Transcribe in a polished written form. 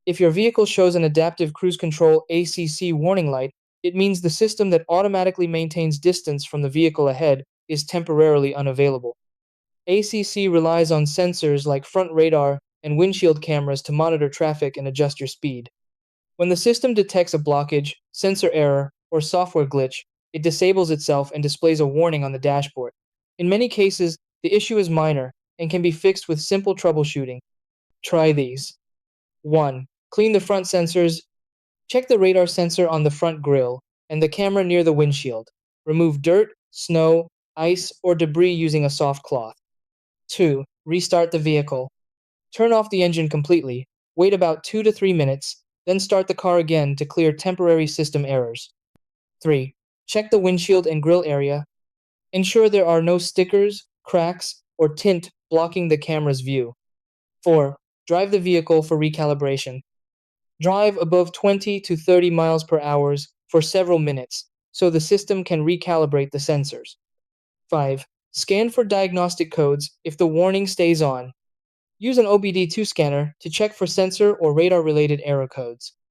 If your vehicle shows an adaptive cruise control ACC warning light, it means the system that automatically maintains distance from the vehicle ahead is temporarily unavailable. ACC relies on sensors like front radar and windshield cameras to monitor traffic and adjust your speed. When the system detects a blockage, sensor error, or software glitch, it disables itself and displays a warning on the dashboard. In many cases, the issue is minor and can be fixed with simple troubleshooting. Try these. 1. Clean the front sensors. Check the radar sensor on the front grille and the camera near the windshield. Remove dirt, snow, ice, or debris using a soft cloth. 2. Restart the vehicle. Turn off the engine completely, wait about 2 to 3 minutes, then start the car again to clear temporary system errors. 3. Check the windshield and grille area. Ensure there are no stickers, cracks, or tint blocking the camera's view. 4. Drive the vehicle for recalibration. Drive above 20 to 30 miles per hour for several minutes so the system can recalibrate the sensors. 5. Scan for diagnostic codes if the warning stays on. Use an OBD2 scanner to check for sensor or radar related error codes.